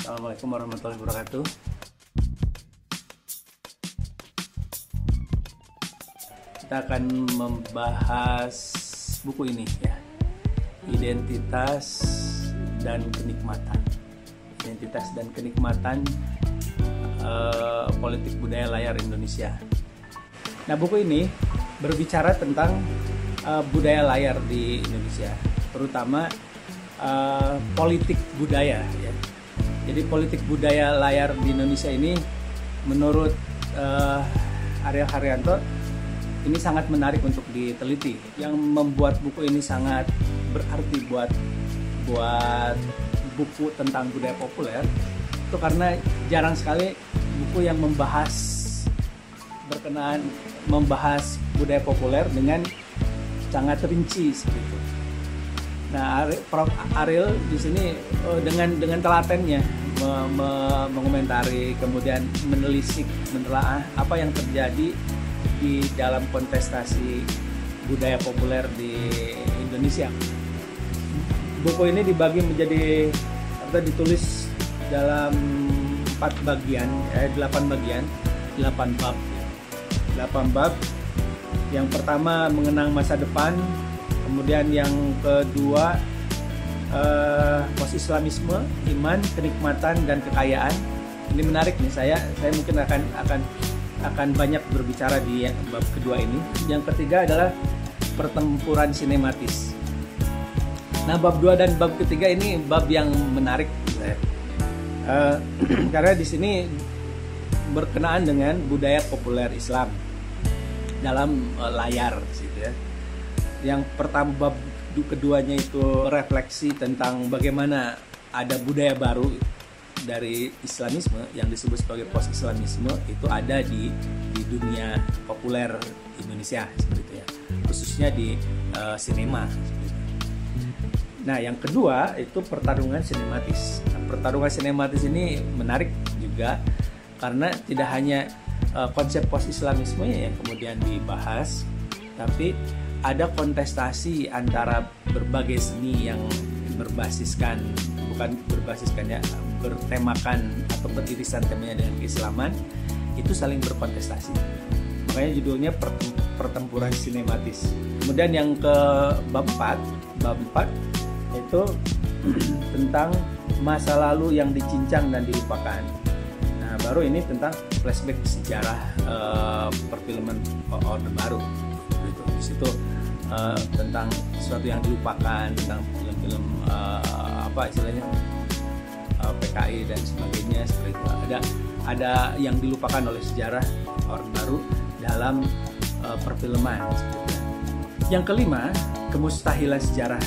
Assalamualaikum warahmatullahi wabarakatuh. Kita akan membahas buku ini ya, Identitas dan Kenikmatan. Identitas dan Kenikmatan Politik Budaya Layar Indonesia. Nah, buku ini berbicara tentang budaya layar di Indonesia, terutama politik budaya ya. Jadi politik budaya layar di Indonesia ini menurut Ariel Haryanto ini sangat menarik untuk diteliti. Yang membuat buku ini sangat berarti buat buku tentang budaya populer itu karena jarang sekali buku yang membahas budaya populer dengan sangat rinci seperti itu. Nah, Prof. Ariel di sini dengan telatennya mengomentari, kemudian menelisik, menelaah apa yang terjadi di dalam kontestasi budaya populer di Indonesia. Buku ini dibagi menjadi atau ditulis dalam 8 bagian. 8 bab. Yang pertama mengenang masa depan. Kemudian yang kedua post-Islamisme, iman, kenikmatan dan kekayaan. Ini menarik nih, saya mungkin akan banyak berbicara di bab kedua ini. Yang ketiga adalah pertempuran sinematis. Nah, bab 2 dan bab ketiga ini bab yang menarik karena di sini berkenaan dengan budaya populer Islam dalam layar gitu ya. Yang pertama, bab keduanya itu refleksi tentang bagaimana ada budaya baru dari Islamisme yang disebut sebagai post-Islamisme itu ada di dunia populer Indonesia seperti itu ya, khususnya di sinema seperti itu. Nah, yang kedua itu pertarungan sinematis. Nah, pertarungan sinematis ini menarik juga karena tidak hanya konsep post-Islamisme yang kemudian dibahas, tapi ada kontestasi antara berbagai seni yang bertemakan atau beririsan temanya dengan keislaman, itu saling berkontestasi. Makanya judulnya pertempuran sinematis. Kemudian yang ke bab 4 itu tentang masa lalu yang dicincang dan dilupakan. Nah, baru ini tentang flashback sejarah perfilman Orde Baru. Di situ tentang sesuatu yang dilupakan, tentang film-film PKI dan sebagainya seperti itu. Ada yang dilupakan oleh sejarah Orde Baru dalam perfilman seperti itu. Yang kelima, kemustahilan sejarah.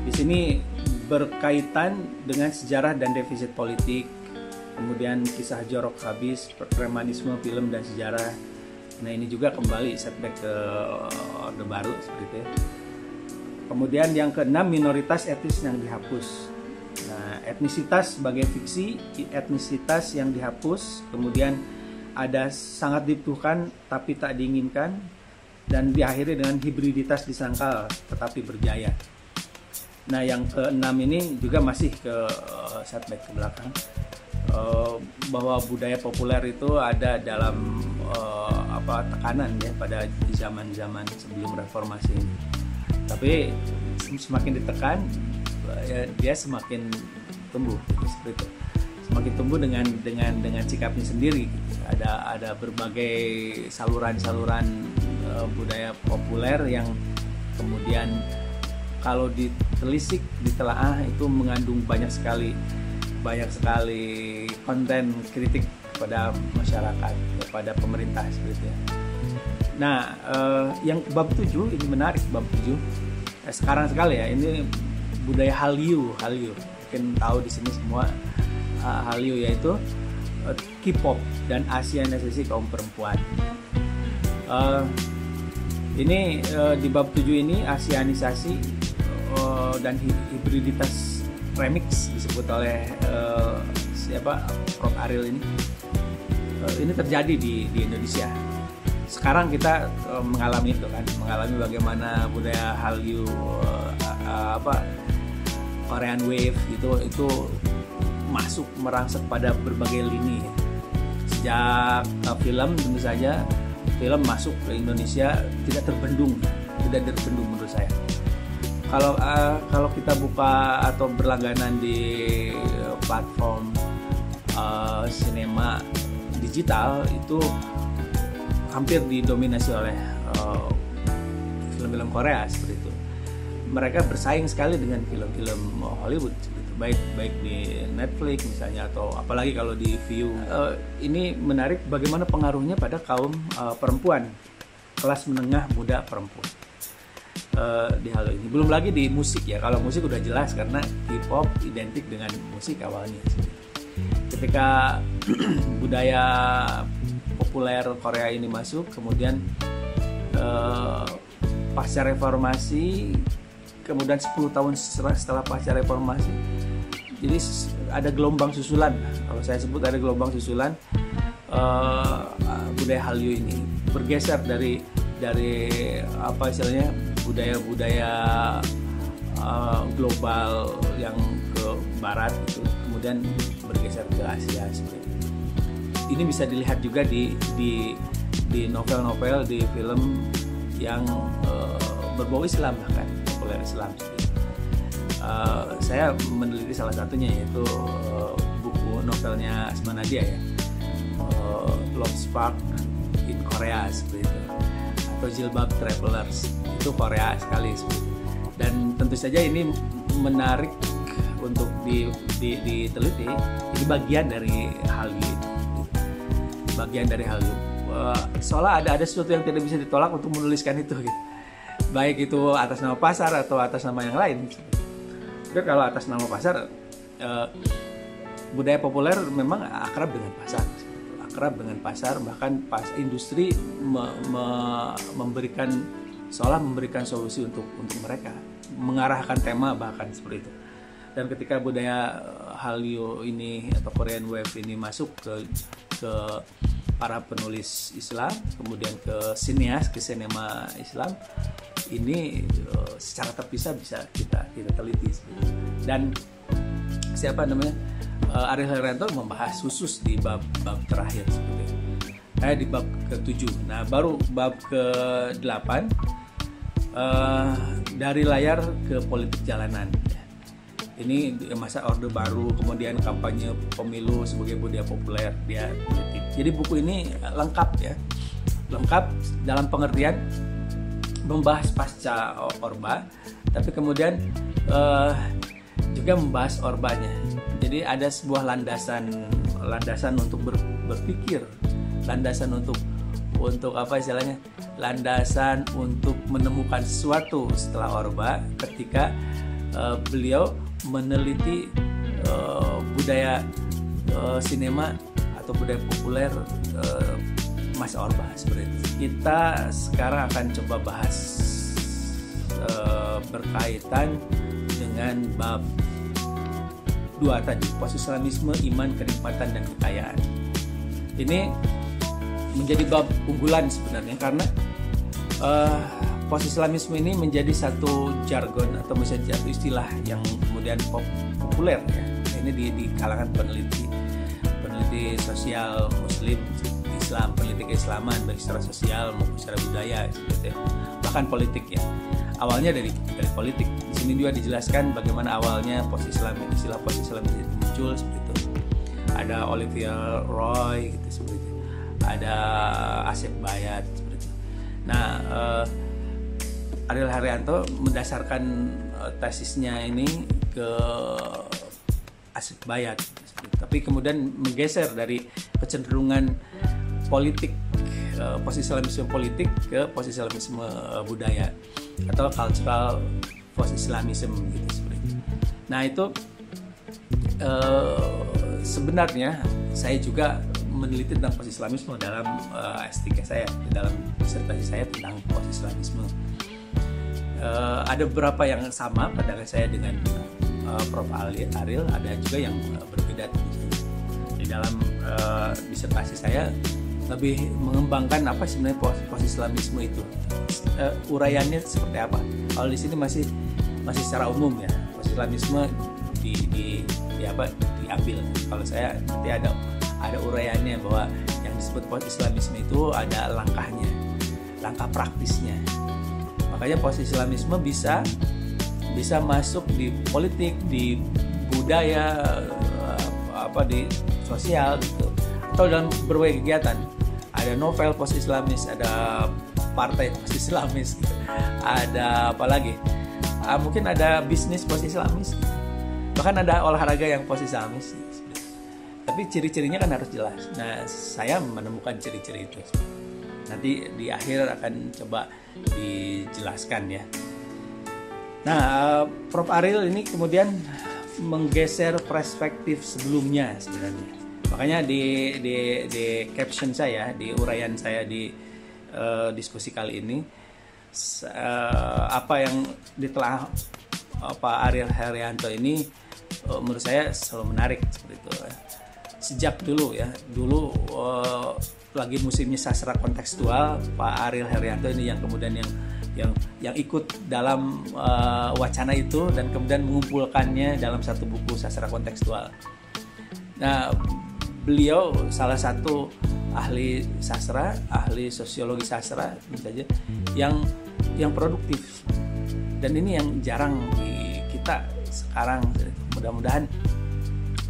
Di sini berkaitan dengan sejarah dan defisit politik, kemudian kisah jorok habis, premanisme film dan sejarah. Nah, ini juga kembali setback ke Orde Baru seperti itu ya. Kemudian yang keenam, minoritas etnis yang dihapus. Nah, etnisitas sebagai fiksi, etnisitas yang dihapus, kemudian ada sangat dibutuhkan tapi tak diinginkan, dan diakhiri dengan hibriditas disangkal tetapi berjaya. Nah, yang keenam ini juga masih ke setback ke belakang, bahwa budaya populer itu ada dalam tekanan ya pada zaman-zaman sebelum reformasi ini. Tapi semakin ditekan ya, dia semakin tumbuh seperti itu. Semakin tumbuh dengan sikapnya sendiri. Ada berbagai saluran-saluran budaya populer yang kemudian kalau ditelisik, ditelaah itu mengandung banyak sekali konten kritik kepada masyarakat, kepada pemerintah seperti itu ya. Nah, yang bab 7 ini menarik, bab 7. Sekarang sekali ya, ini budaya Hallyu. Mungkin tahu di sini semua Hallyu, yaitu K-pop dan Asianisasi kaum perempuan. Ini di bab 7 ini Asianisasi dan hibriditas remix disebut oleh Prof. Ariel ini. Ini terjadi di Indonesia. Sekarang kita mengalami itu kan, mengalami bagaimana budaya Hallyu, Korean Wave itu masuk merangsek pada berbagai lini. Sejak film, tentu saja film masuk ke Indonesia tidak terbendung menurut saya. Kalau kita buka atau berlangganan di platform sinema digital, itu hampir didominasi oleh film-film Korea seperti itu. Mereka bersaing sekali dengan film-film Hollywood, baik di Netflix misalnya, atau apalagi kalau di Viu. Ini menarik bagaimana pengaruhnya pada kaum perempuan, kelas menengah muda perempuan di hal ini. Belum lagi di musik ya. Kalau musik udah jelas karena K-pop identik dengan musik awalnya. Ketika budaya populer Korea ini masuk, kemudian pasca reformasi, kemudian 10 tahun setelah pasca reformasi, jadi ada gelombang susulan. Kalau saya sebut ada gelombang susulan, budaya Hallyu ini bergeser dari apa istilahnya, budaya global yang ke barat itu, kemudian bergeser ke Asia seperti itu. Ini bisa dilihat juga di novel-novel, di film yang berbau Islam, bahkan populer Islam. Saya meneliti salah satunya, yaitu buku novelnya Asma Nadia ya, Love Spark in Korea seperti itu, atau Jilbab Travelers, itu Korea sekali seperti itu. Dan tentu saja ini menarik untuk diteliti. Ini bagian dari Hallyu, seolah ada sesuatu yang tidak bisa ditolak untuk menuliskan itu gitu. Baik itu atas nama pasar atau atas nama yang lain. Jadi kalau atas nama pasar, budaya populer memang akrab dengan pasar, bahkan industri memberikan solusi untuk mereka, mengarahkan tema bahkan seperti itu. Dan ketika budaya Hallyu ini atau Korean Wave ini masuk ke para penulis Islam, kemudian ke sinema Islam, ini secara terpisah bisa kita teliti. Dan Ariel Haryanto membahas khusus di bab terakhir seperti itu. Di bab ke-7. Nah, baru bab ke-8, dari layar ke politik jalanan. Ini masa Orde Baru, kemudian kampanye pemilu sebagai budaya populer dia. Jadi buku ini lengkap ya, lengkap dalam pengertian membahas pasca Orba, tapi kemudian juga membahas Orbanya. Jadi ada sebuah landasan untuk berpikir, landasan untuk apa istilahnya, landasan untuk menemukan sesuatu setelah Orba, ketika beliau meneliti budaya sinema atau budaya populer masa Orba seperti itu. Kita sekarang akan coba bahas berkaitan dengan bab 2 tadi, Post-Islamisme, Iman, Kenikmatan, dan Kekayaan. Ini menjadi bab unggulan sebenarnya karena Post-Islamisme ini menjadi satu jargon atau menjadi satu istilah yang kemudian populer ya. Ini di kalangan peneliti sosial Muslim, Islam, peneliti keislaman baik secara sosial maupun secara budaya seperti itu. Bahkan politik ya. Awalnya dari politik. Di sini juga dijelaskan bagaimana awalnya istilah post-Islam itu muncul seperti itu. Ada Olivier Roy gitu seperti itu. Ada Asep Bayat seperti itu. Nah, Ariel Haryanto mendasarkan tesisnya ini ke Asep Bayat, tapi kemudian menggeser dari kecenderungan politik, post-Islamisme politik ke post-Islamisme budaya atau cultural post-Islamism gitu seperti itu. Nah itu sebenarnya saya juga meneliti tentang post-Islamisme dalam S3 saya, dalam disertasi saya tentang post-Islamisme. Ada beberapa yang sama pandangan saya dengan Prof. Ariel, ada juga yang berbeda. Di dalam disertasi saya lebih mengembangkan apa sebenarnya post-Islamisme itu, uraiannya seperti apa. Kalau di sini masih secara umum ya, post-Islamisme diambil. Kalau saya nanti ada uraiannya bahwa yang disebut post-Islamisme itu ada langkahnya, langkah praktisnya. Makanya post-Islamisme bisa masuk di politik, di budaya, di sosial gitu, atau dalam berbagai kegiatan. Ada novel post-Islamis, ada partai post-Islamis gitu. Ada apa lagi? Mungkin ada bisnis post-Islamis gitu. Bahkan ada olahraga yang post-Islamis gitu. Tapi ciri-cirinya kan harus jelas. Nah, saya menemukan ciri-ciri itu. Nanti di akhir akan coba dijelaskan ya. Nah, Prof. Ariel ini kemudian menggeser perspektif sebelumnya sebenarnya. Makanya di caption saya, di uraian saya di diskusi kali ini, apa yang ditelah Pak Ariel Heryanto ini menurut saya selalu menarik seperti itu. Sejak dulu lagi musimnya sastra kontekstual, Pak Ariel Heryanto ini yang kemudian yang ikut dalam wacana itu dan kemudian mengumpulkannya dalam satu buku sastra kontekstual. Nah, beliau salah satu ahli sastra, ahli sosiologi sastra saja yang produktif. Dan ini yang jarang di kita sekarang. Mudah-mudahan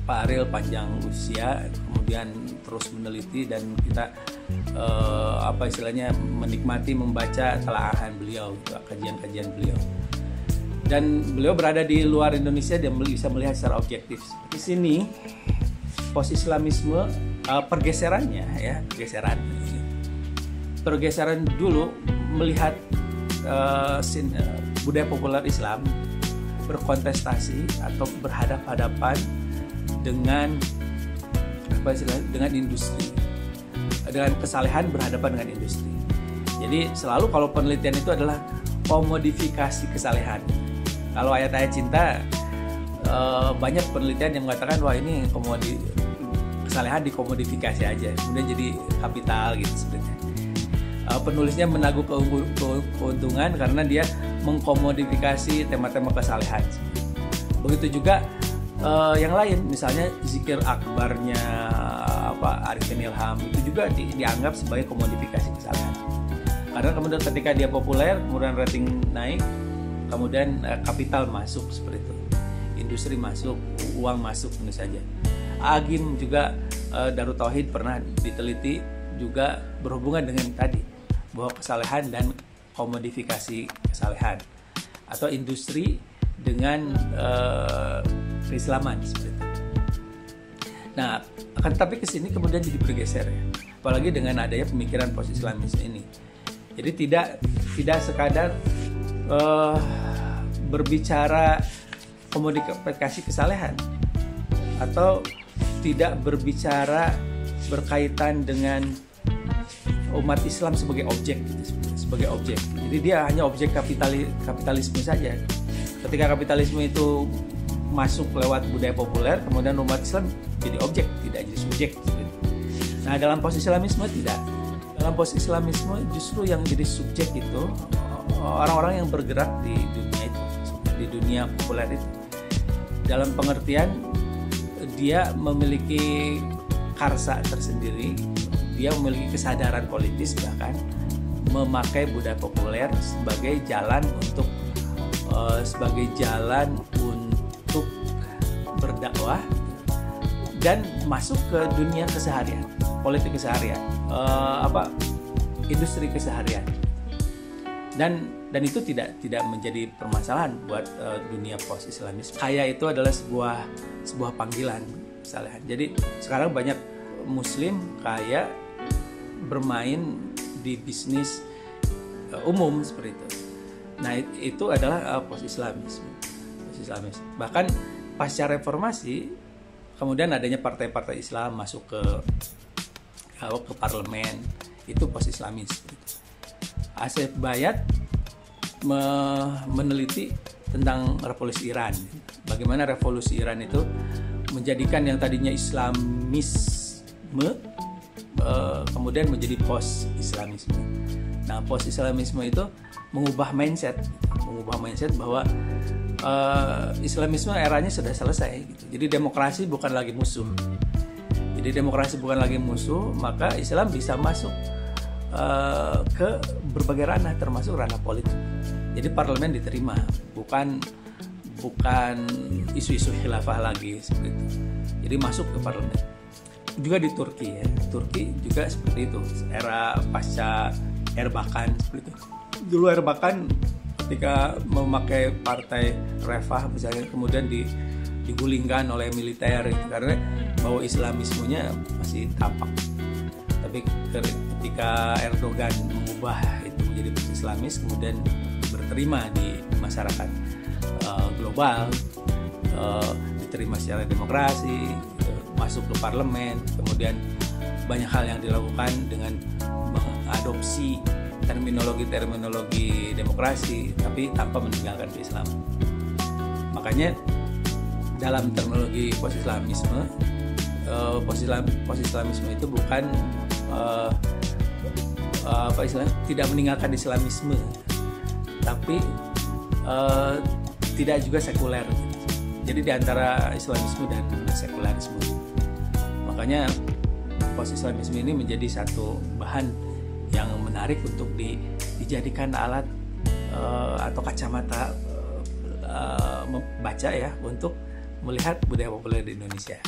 Pak Ariel panjang usia, kemudian terus meneliti dan kita menikmati membaca telaahan beliau, kajian-kajian beliau. Dan beliau berada di luar Indonesia dan bisa melihat secara objektif. Di sini post-Islamisme pergeseran dulu melihat budaya populer Islam berkontestasi atau berhadapan-hadapan dengan industri, dengan kesalehan berhadapan dengan industri. Jadi selalu kalau penelitian itu adalah komodifikasi kesalehan. Kalau ayat-ayat cinta, banyak penelitian yang mengatakan wah ini kesalehan dikomodifikasi aja, kemudian jadi kapital gitu sebenarnya. Penulisnya menaguh keuntungan karena dia mengkomodifikasi tema-tema kesalehan. Begitu juga yang lain, misalnya zikir akbarnya Arifin Ilham itu juga dianggap sebagai komodifikasi kesalehan. Karena kemudian ketika dia populer, kemudian rating naik, kemudian kapital masuk seperti itu, industri masuk, uang masuk tentu saja. Agim juga Darut Tauhid pernah diteliti juga berhubungan dengan tadi bahwa kesalehan dan komodifikasi kesalehan atau industri dengan keislaman seperti itu. Nah, akan tapi kesini kemudian jadi bergeser ya, apalagi dengan adanya pemikiran post-Islamis ini. Jadi tidak sekadar berbicara komodifikasi kesalehan atau tidak berbicara berkaitan dengan umat Islam sebagai objek. Jadi dia hanya objek kapitalisme saja. Ketika kapitalisme itu masuk lewat budaya populer, kemudian umat Islam jadi objek, tidak jadi subjek. Nah, dalam post-Islamisme tidak. Dalam post-Islamisme justru yang jadi subjek itu orang-orang yang bergerak di dunia itu, di dunia populer itu. Dalam pengertian dia memiliki karsa tersendiri, dia memiliki kesadaran politis, bahkan memakai budaya populer sebagai jalan untuk berdakwah dan masuk ke dunia keseharian, politik keseharian, industri keseharian. Dan itu tidak menjadi permasalahan buat dunia post-Islamis. Kaya itu adalah sebuah panggilan misalnya. Jadi sekarang banyak Muslim kaya bermain di bisnis umum seperti itu. Nah, itu adalah post-Islamis. Bahkan pasca reformasi, kemudian adanya partai-partai Islam masuk ke parlemen, itu post-Islamis. Asef Bayat meneliti tentang revolusi Iran. Bagaimana revolusi Iran itu menjadikan yang tadinya Islamisme kemudian menjadi post-Islamisme. Nah, post-Islamisme itu mengubah mindset bahwa Islamisme eranya sudah selesai gitu. Jadi demokrasi bukan lagi musuh. Maka Islam bisa masuk ke berbagai ranah, termasuk ranah politik. Jadi parlemen diterima, bukan isu-isu khilafah lagi seperti itu. Jadi masuk ke parlemen. Juga di Turki ya, Turki juga seperti itu. Era pasca Erbakan seperti itu. Dulu Erbakan ketika memakai partai Refah misalnya, kemudian digulingkan oleh militer gitu, karena bahwa Islamismenya masih tampak. Tapi ketika Erdogan mengubah itu menjadi Islamis, kemudian berterima di masyarakat global, diterima secara demokrasi, masuk ke parlemen, kemudian banyak hal yang dilakukan dengan mengadopsi terminologi demokrasi, tapi tanpa meninggalkan Islam. Makanya dalam terminologi post-Islamisme, post-Islamisme itu bukan tidak meninggalkan Islamisme, tapi tidak juga sekuler. Jadi di antara Islamisme dan sekularisme. Makanya post-Islamisme ini menjadi satu bahan yang menarik untuk dijadikan alat atau kacamata membaca ya, untuk melihat budaya populer di Indonesia.